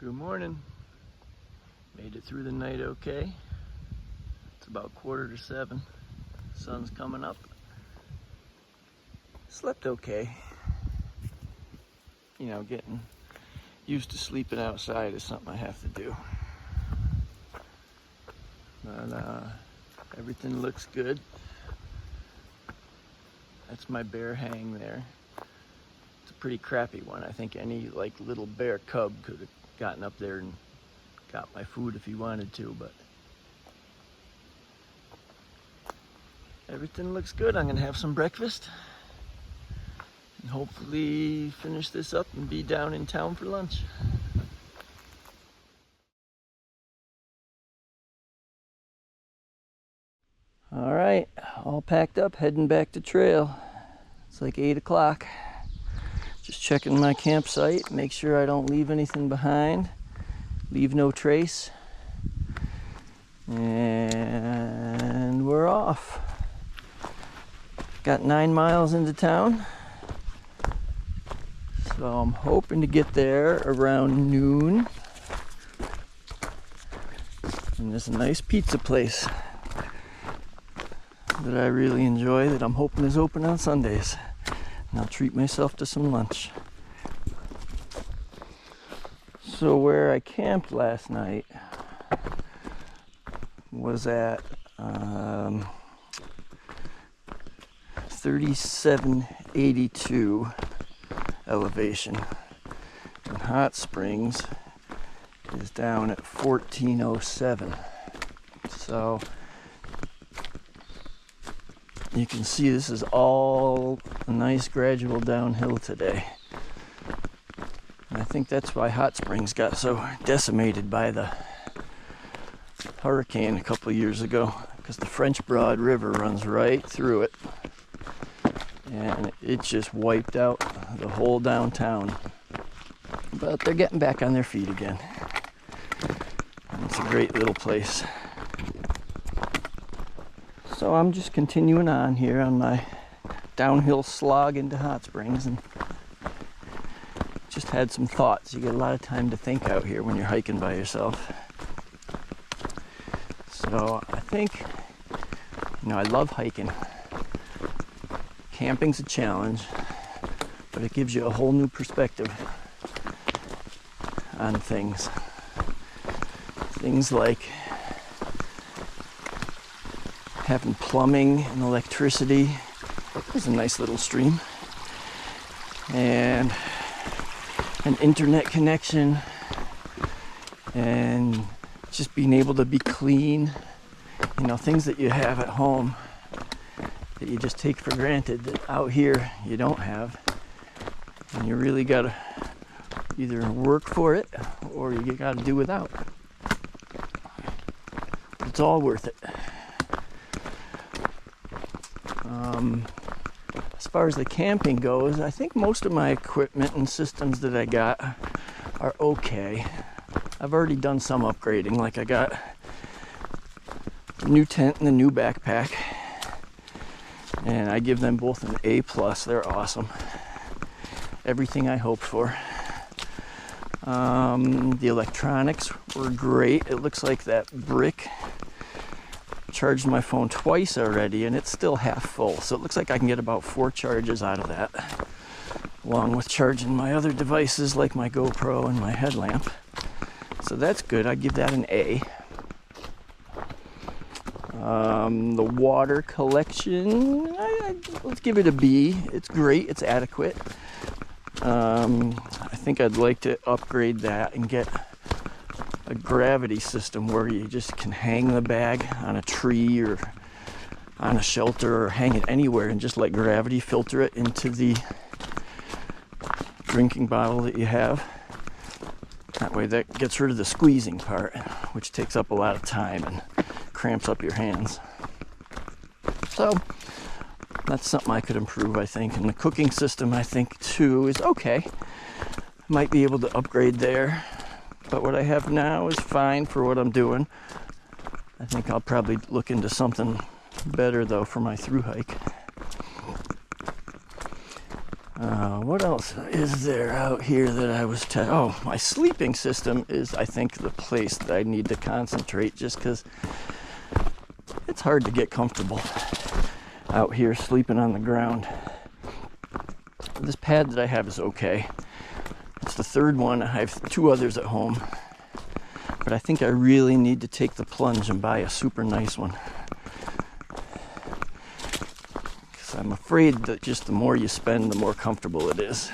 Good morning. Made it through the night okay. It's about 6:45. Sun's coming up. Slept okay. You know, getting used to sleeping outside is something I have to do. But everything looks good. That's my bear hang there. It's a pretty crappy one. I think any little bear cub could have gotten up there and got my food if he wanted to, but everything looks good. I'm gonna have some breakfast and hopefully finish this up and be down in town for lunch. All right, all packed up, heading back to trail. It's like 8 o'clock. Just checking my campsite, make sure I don't leave anything behind, leave no trace, and we're off. Got 9 miles into town, so I'm hoping to get there around noon. And there's a nice pizza place that I really enjoy that I'm hoping is open on Sundays. And I'll treat myself to some lunch. So where I camped last night was at 3782 elevation. And Hot Springs is down at 1407. So you can see this is all a nice gradual downhill today. And I think that's why Hot Springs got so decimated by the hurricane a couple of years ago, because the French Broad River runs right through it. And it just wiped out the whole downtown. But they're getting back on their feet again. And it's a great little place. So I'm just continuing on here on my downhill slog into Hot Springs and just had some thoughts. You get a lot of time to think out here when you're hiking by yourself. So I think, I love hiking. Camping's a challenge, but it gives you a whole new perspective on things. Things like having plumbing and electricity. There's a nice little stream. And an internet connection. And just being able to be clean. Things that you have at home that you just take for granted that out here you don't have. And you really gotta either work for it or you gotta do without. It's all worth it. As far as the camping goes, I think most of my equipment and systems that I got are okay. I've already done some upgrading, like I got a new tent and a new backpack, and I give them both an A+. They're awesome. Everything I hoped for. The electronics were great. It looks like that brick charged my phone twice already and it's still half full, so it looks like I can get about 4 charges out of that, along with charging my other devices like my GoPro and my headlamp. So that's good. I give that an A. The water collection, let's give it a B. It's great. It's adequate. I think I'd like to upgrade that and get a gravity system where you just can hang the bag on a tree or on a shelter or hang it anywhere and just let gravity filter it into the drinking bottle that you have. That way that gets rid of the squeezing part, which takes up a lot of time and cramps up your hands. So that's something I could improve, I think. And the cooking system, I think, too, is okay. Might be able to upgrade there. But what I have now is fine for what I'm doing. I think I'll probably look into something better, though, for my through hike. What else is there out here that I was oh, my sleeping system is, I think, the place that I need to concentrate, just because it's hard to get comfortable out here sleeping on the ground. This pad that I have is okay. It's the third one. I have 2 others at home, but I think I really need to take the plunge and buy a super nice one. I'm afraid that just the more you spend, the more comfortable it is.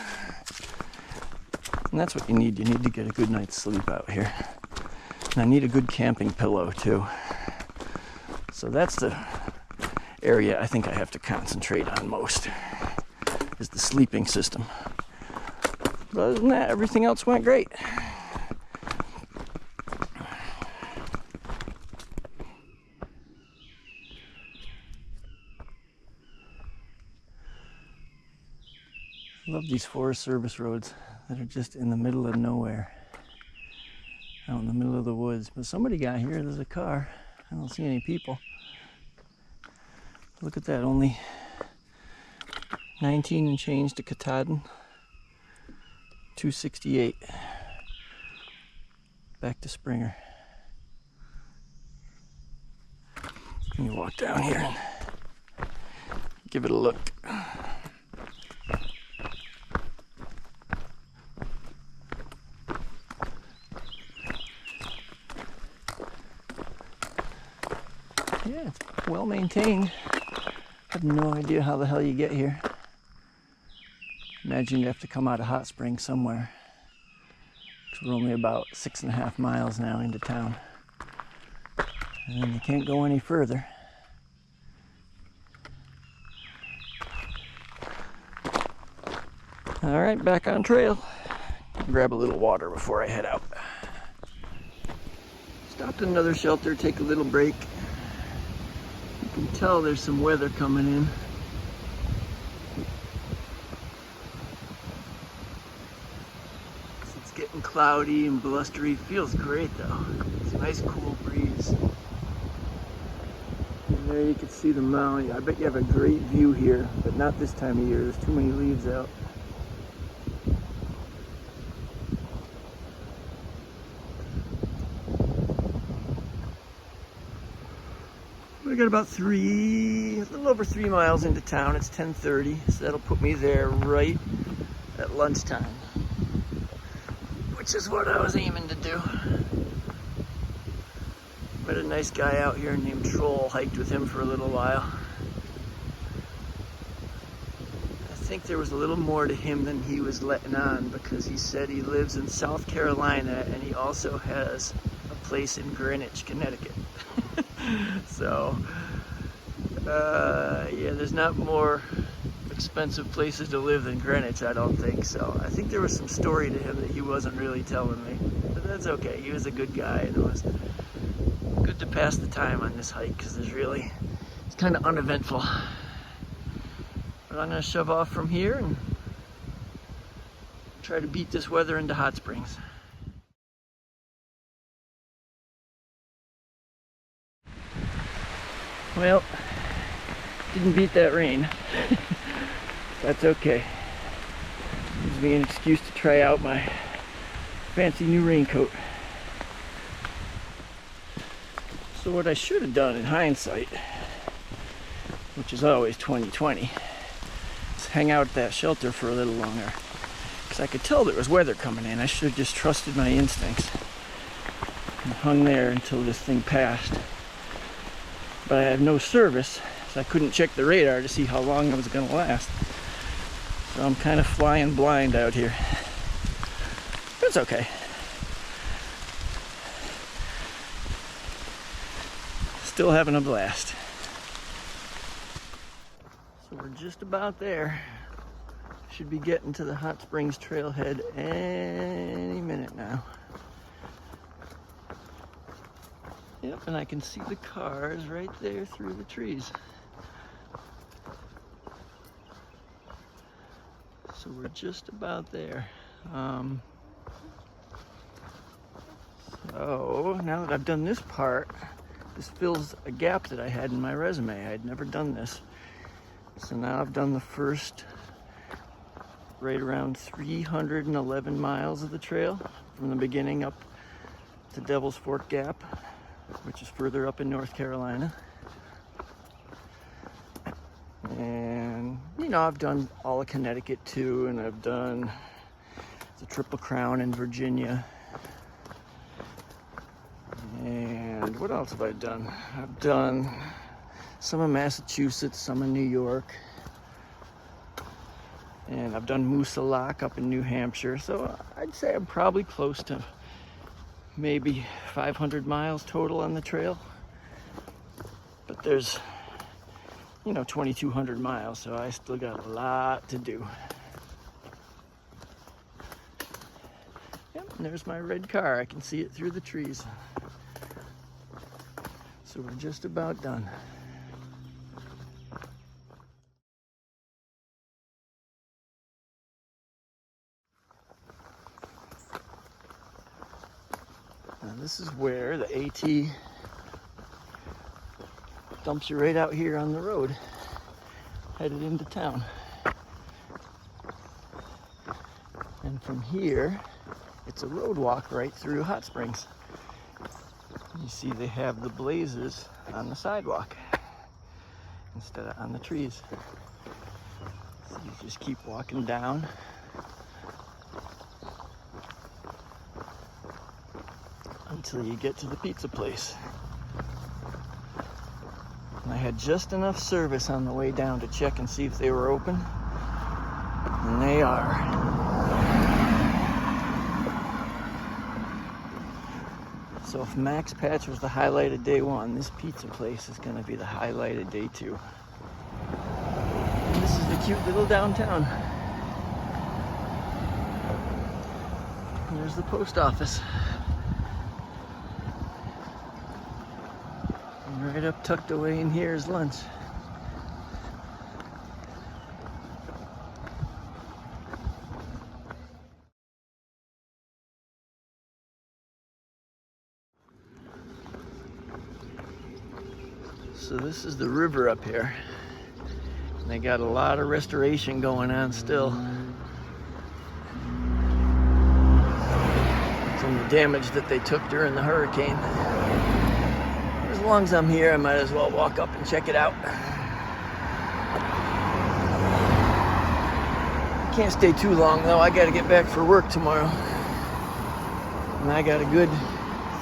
And that's what you need. You need to get a good night's sleep out here. And I need a good camping pillow too. So that's the area I think I have to concentrate on most, is the sleeping system. But other than that, everything else went great. I love these Forest Service roads that are just in the middle of nowhere, out in the middle of the woods. But somebody got here. There's a car. I don't see any people. Look at that, only 19 and change to Katahdin. 268 back to Springer. Let me walk down here and give it a look. Yeah, it's well maintained. I have no idea how the hell you get here. Imagine you have to come out of Hot Springs somewhere. Because we're only about 6.5 miles now into town. And you can't go any further. All right, back on trail. Grab a little water before I head out. Stopped at another shelter, take a little break. You can tell there's some weather coming in. It's getting cloudy and blustery. Feels great though. It's a nice cool breeze. And there you can see the mountain. I bet you have a great view here, but not this time of year. There's too many leaves out. We got about a little over 3 miles into town. It's 10:30, so that'll put me there right at lunchtime, which is what I was aiming to do. Met a nice guy out here named Troll, hiked with him for a little while. I think there was a little more to him than he was letting on, because he said he lives in South Carolina and he also has a place in Greenwich, Connecticut. So, yeah, there's not more expensive places to live than Greenwich, I don't think. So I think there was some story to him that he wasn't really telling me. But that's okay. He was a good guy, and it was good to pass the time on this hike, because it's kind of uneventful. But I'm going to shove off from here and try to beat this weather into Hot Springs. Well, didn't beat that rain. That's okay. Gives me an excuse to try out my fancy new raincoat. So what I should have done in hindsight, which is always 20/20, is hang out at that shelter for a little longer. Because I could tell there was weather coming in. I should have just trusted my instincts and hung there until this thing passed. But I have no service, so I couldn't check the radar to see how long it was going to last. So I'm kind of flying blind out here. But it's okay. Still having a blast. So we're just about there. Should be getting to the Hot Springs trailhead any minute now. Yep, and I can see the cars right there through the trees. So we're just about there. So now that I've done this part, this fills a gap that I had in my resume. I had never done this. So now I've done the first right around 311 miles of the trail from the beginning up to Devil's Fork Gap, which is further up in North Carolina. And you know, I've done all of Connecticut too, and I've done the Triple Crown in Virginia. And what else have I done? I've done some in Massachusetts, some in New York. And I've done Moosilauke up in New Hampshire. So I'd say I'm probably close to maybe 500 miles total on the trail. But there's, you know, 2,200 miles, so I still got a lot to do. Yep, and there's my red car. I can see it through the trees. So we're just about done. Now this is where the AT dumps you right out here on the road, headed into town. And from here, it's a road walk right through Hot Springs. You see they have the blazes on the sidewalk instead of on the trees. So you just keep walking down. Until you get to the pizza place. And I had just enough service on the way down to check and see if they were open. And they are. So if Max Patch was the highlight of day one, this pizza place is going to be the highlight of day two. And this is the cute little downtown. And there's the post office. And right up tucked away in here is lunch. So this is the river up here. And they got a lot of restoration going on still. From the damage that they took during the hurricane. As long as I'm here, I might as well walk up and check it out. Can't stay too long though. I gotta get back for work tomorrow. And I got a good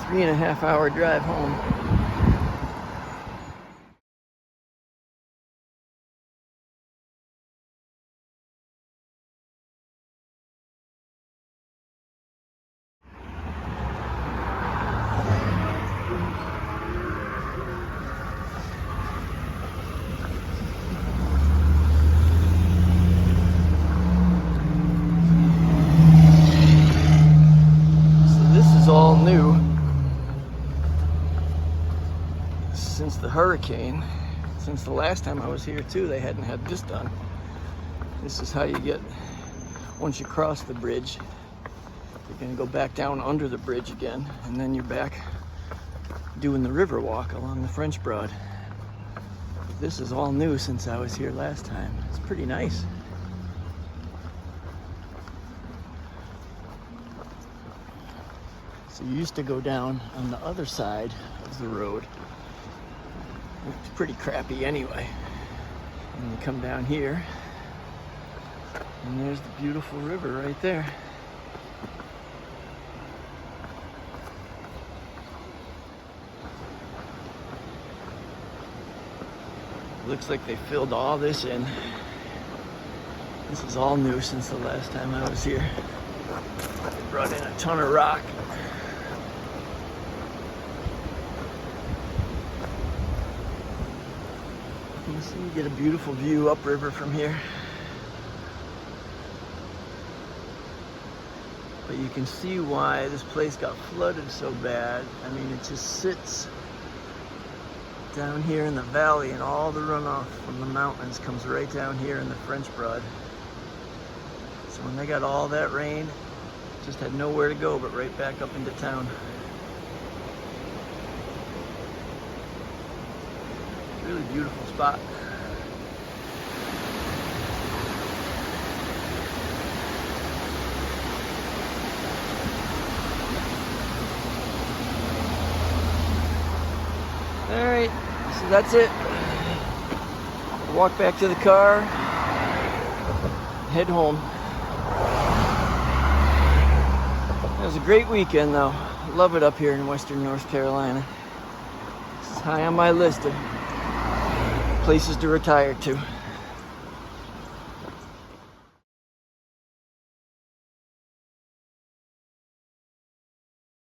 3.5 hour drive home. All new since the hurricane. Since the last time I was here too, they hadn't had this done. This is how you get, once you cross the bridge, you're gonna go back down under the bridge again, and then you're back doing the river walk along the French Broad. This is all new since I was here last time. It's pretty nice. So you used to go down on the other side of the road. It's pretty crappy anyway. And you come down here, and there's the beautiful river right there. Looks like they filled all this in. This is all new since the last time I was here. They brought in a ton of rock. So you get a beautiful view upriver from here. But you can see why this place got flooded so bad. I mean, it just sits down here in the valley, and all the runoff from the mountains comes right down here in the French Broad. So when they got all that rain, it just had nowhere to go but right back up into town. Really beautiful spot. So that's it. Walk back to the car, head home. It was a great weekend though. Love it up here in Western North Carolina. It's high on my list of places to retire to.